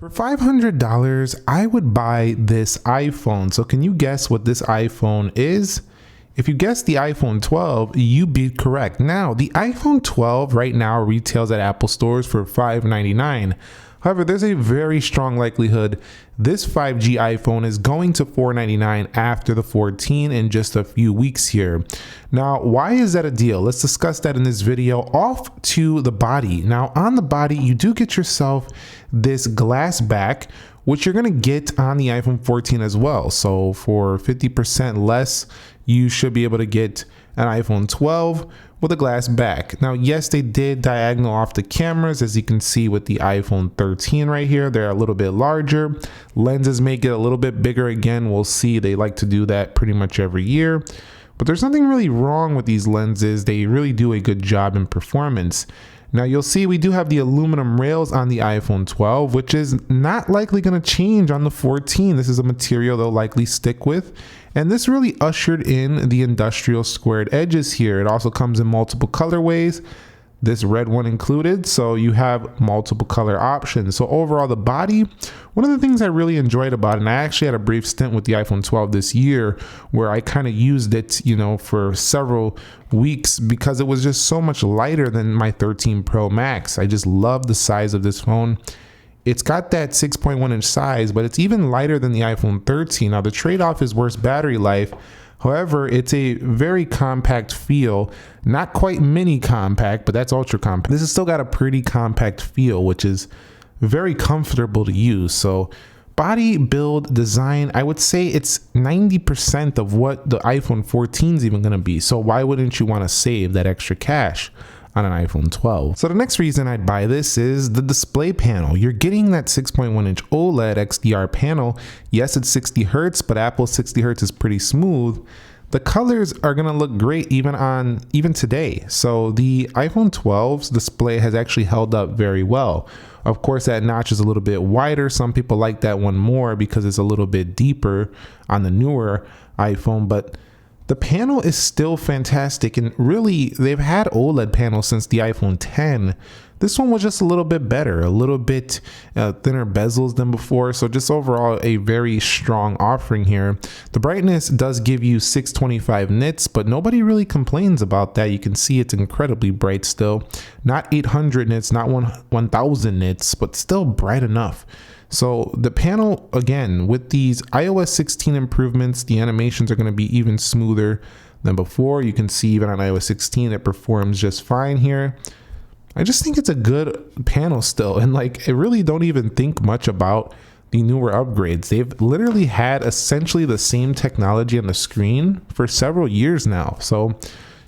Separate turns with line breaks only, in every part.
For $500, I would buy this iPhone. So can you guess what this iPhone is? If you guessed the iPhone 12, you be correct. Now, the iPhone 12 right now retails at Apple stores for $599. However, there's a very strong likelihood this 5G iPhone is going to $499 after the 14 in just a few weeks here. Now, why is that a deal? Let's discuss that in this video. Off to the body. Now, on the body, you do get yourself this glass back, which you're going to get on the iPhone 14 as well. So for 50% less, you should be able to get an iPhone 12 with a glass back. Now, yes, they did diagonal off the cameras, as you can see with the iPhone 13 right here. They're a little bit larger. Lenses make it a little bit bigger. Again, we'll see. They like to do that pretty much every year. But there's nothing really wrong with these lenses. They really do a good job in performance. Now, you'll see we do have the aluminum rails on the iPhone 12, which is not likely going to change on the 14. This is a material they'll likely stick with. And this really ushered in the industrial squared edges here. It also comes in multiple colorways, this red one included, so you have multiple color options. So overall, the body, one of the things I really enjoyed about it, and I actually had a brief stint with the iPhone 12 this year where I kind of used it, for several weeks because it was just so much lighter than my 13 Pro Max. I just love the size of this phone. It's got that 6.1 inch size, but it's even lighter than the iPhone 13. Now, the trade-off is worse battery life. However, it's a very compact feel, not quite mini compact, but that's ultra compact. This has still got a pretty compact feel, which is very comfortable to use. So body, build, design, I would say it's 90% of what the iPhone 14 is even going to be. So why wouldn't you want to save that extra cash on an iPhone 12? So the next reason I'd buy this is the display panel. You're getting that 6.1 inch OLED XDR panel. Yes, it's 60 Hertz, but Apple's 60 Hertz is pretty smooth. The colors are gonna look great even today. So the iPhone 12's display has actually held up very well. Of course, that notch is a little bit wider. Some people like that one more because it's a little bit deeper on the newer iPhone, but the panel is still fantastic, and really, they've had OLED panels since the iPhone 10. This one was just a little bit better, a little bit thinner bezels than before, so just overall a very strong offering here. The brightness does give you 625 nits, but nobody really complains about that. You can see it's incredibly bright still. Not 800 nits, not 1000 nits, but still bright enough. So the panel, again, with these iOS 16 improvements, the animations are going to be even smoother than before. You can see even on iOS 16, it performs just fine here. I just think it's a good panel still. And I really don't even think much about the newer upgrades. They've literally had essentially the same technology on the screen for several years now. So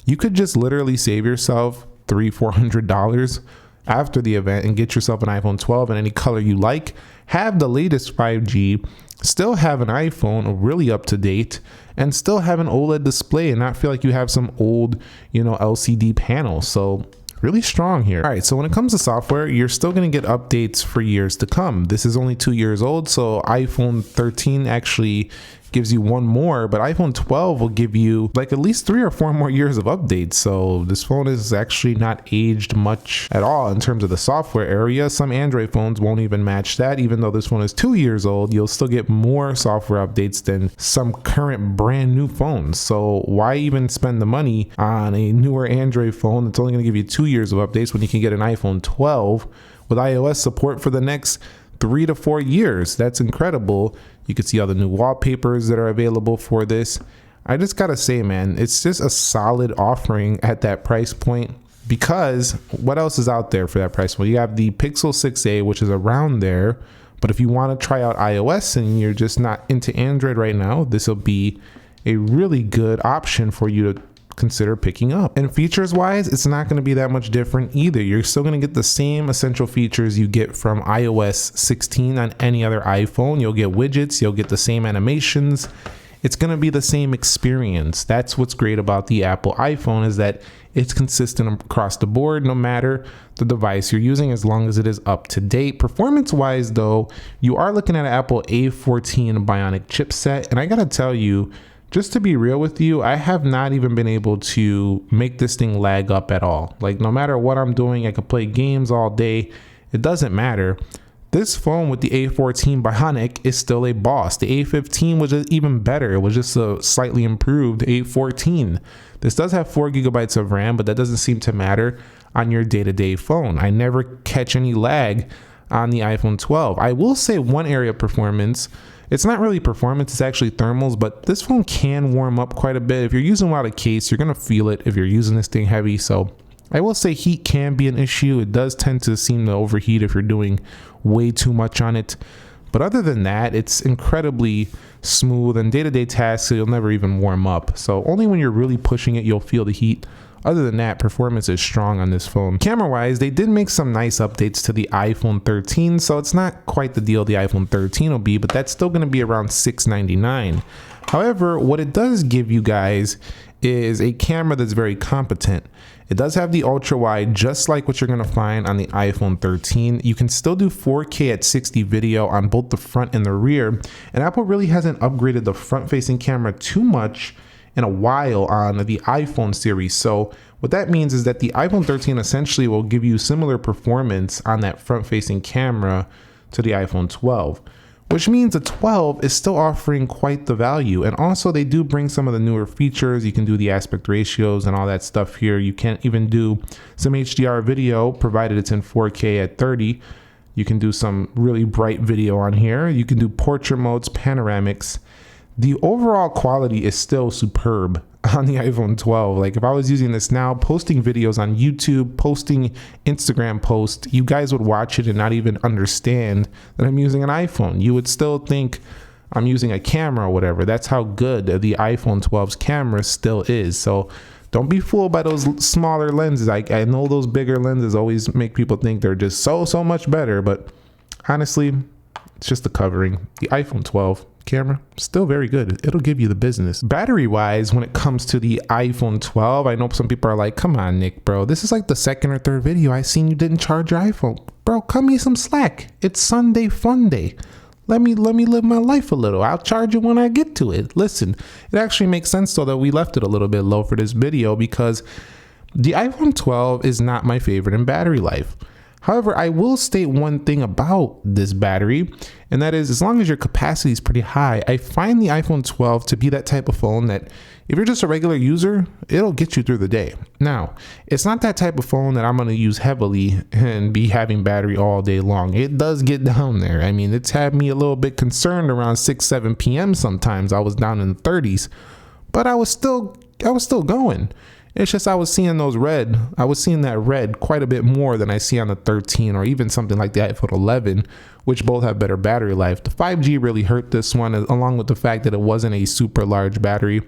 you could just literally save yourself $300-400 after the event and get yourself an iPhone 12 in any color you like, have the latest 5G, still have an iPhone really up to date, and still have an OLED display and not feel like you have some old, LCD panel. So really strong here. All right, so when it comes to software, you're still going to get updates for years to come. This is only 2 years old, so iPhone 13 actually gives you one more, but iPhone 12 will give you at least 3 or 4 more years of updates. So this phone is actually not aged much at all in terms of the software area. Some Android phones won't even match that. Even though this one is 2 years old, you'll still get more software updates than some current brand new phones. So why even spend the money on a newer Android phone that's only going to give you 2 years of updates when you can get an iPhone 12 with iOS support for the next 3 to 4 years? That's incredible. You can see all the new wallpapers that are available for this. I just gotta say, man, it's just a solid offering at that price point, because what else is out there for that price point? You have the Pixel 6a, which is around there, but if you want to try out iOS and you're just not into Android right now, this will be a really good option for you to consider picking up. And features wise, it's not going to be that much different either. You're still going to get the same essential features you get from iOS 16 on any other iPhone. You'll get widgets, you'll get the same animations. It's going to be the same experience. That's what's great about the Apple iPhone, is that it's consistent across the board, no matter the device you're using, as long as it is up to date. Performance wise though, you are looking at an Apple A14 Bionic chipset, and I gotta tell you, just to be real with you, I have not even been able to make this thing lag up at all. No matter what I'm doing, I could play games all day. It doesn't matter. This phone with the A14 Bionic is still a boss. The A15 was just even better. It was just a slightly improved A14. This does have 4 gigabytes of RAM, but that doesn't seem to matter on your day-to-day phone. I never catch any lag on the iPhone 12. I will say one area of performance, it's not really performance, it's actually thermals, but this phone can warm up quite a bit. If you're using a lot of case, you're gonna feel it if you're using this thing heavy. So I will say heat can be an issue. It does tend to seem to overheat if you're doing way too much on it. But other than that, it's incredibly smooth, and day-to-day tasks, you'll never even warm up. So only when you're really pushing it, you'll feel the heat. Other than that, performance is strong on this phone. Camera-wise, they did make some nice updates to the iPhone 13, so it's not quite the deal the iPhone 13 will be, but that's still gonna be around $699. However, what it does give you guys is a camera that's very competent. It does have the ultra wide, just like what you're gonna find on the iPhone 13. You can still do 4K at 60 video on both the front and the rear, and Apple really hasn't upgraded the front-facing camera too much in a while on the iPhone series. So what that means is that the iPhone 13 essentially will give you similar performance on that front-facing camera to the iPhone 12, which means the 12 is still offering quite the value. And also they do bring some of the newer features. You can do the aspect ratios and all that stuff here. You can even do some HDR video, provided it's in 4K at 30. You can do some really bright video on here. You can do portrait modes, panoramics. The overall quality is still superb on the iPhone 12. Like if I was using this now, posting videos on YouTube, posting Instagram posts, you guys would watch it and not even understand that I'm using an iPhone. You would still think I'm using a camera or whatever. That's how good the iPhone 12's camera still is. So don't be fooled by those smaller lenses. I know those bigger lenses always make people think they're just so much better, but honestly, it's just the covering. The iPhone 12 camera, still very good. It'll give you the business. Battery wise, when it comes to the iPhone 12, I know some people are like, come on, Nick, bro. This is like the second or third video I seen you didn't charge your iPhone. Bro, cut me some slack. It's Sunday fun day. Let me live my life a little. I'll charge it when I get to it. Listen, it actually makes sense though that we left it a little bit low for this video because the iPhone 12 is not my favorite in battery life. However, I will state one thing about this battery, and that is as long as your capacity is pretty high, I find the iPhone 12 to be that type of phone that if you're just a regular user, it'll get you through the day. Now, it's not that type of phone that I'm going to use heavily and be having battery all day long. It does get down there. I mean, it's had me a little bit concerned around 6-7 p.m. sometimes. I was down in the 30s, but I was still going. It's just I was seeing that red quite a bit more than I see on the 13 or even something like the iPhone 11, which both have better battery life. The 5G really hurt this one, along with the fact that it wasn't a super large battery.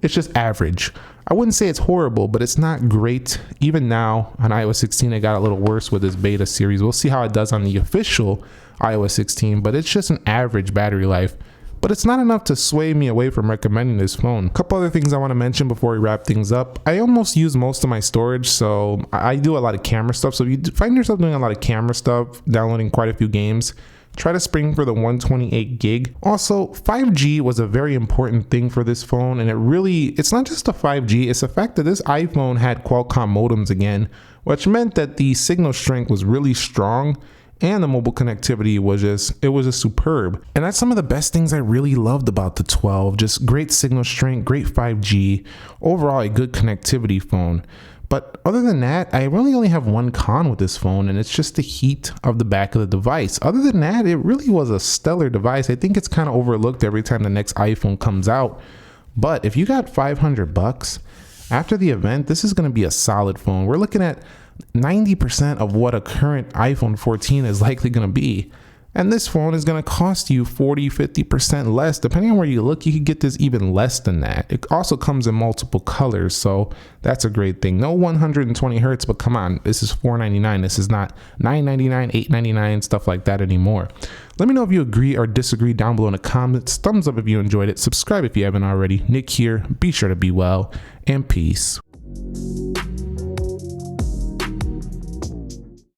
It's just average. I wouldn't say it's horrible, but it's not great. Even now on iOS 16, it got a little worse with this beta series. We'll see how it does on the official iOS 16, but it's just an average battery life. But it's not enough to sway me away from recommending this phone. A couple other things I want to mention before we wrap things up. I almost use most of my storage, so I do a lot of camera stuff. So if you find yourself doing a lot of camera stuff, downloading quite a few games, try to spring for the 128 gig. Also, 5G was a very important thing for this phone, and it's not just the 5G, it's the fact that this iPhone had Qualcomm modems again, which meant that the signal strength was really strong. And the mobile connectivity was just superb. And that's some of the best things I really loved about the 12. Just great signal strength, great 5G, overall a good connectivity phone. But other than that, I really only have one con with this phone, and it's just the heat of the back of the device. Other than that, it really was a stellar device. I think it's kind of overlooked every time the next iPhone comes out. But if you got $500 after the event, this is going to be a solid phone. We're looking at 90% of what a current iPhone 14 is likely going to be. And this phone is going to cost you 40-50% less. Depending on where you look, you could get this even less than that. It also comes in multiple colors, so that's a great thing. No 120 hertz, but come on, this is $499. This is not $999, $899, stuff like that anymore. Let me know if you agree or disagree down below in the comments. Thumbs up if you enjoyed it. Subscribe if you haven't already. Nick here. Be sure to be well, and peace.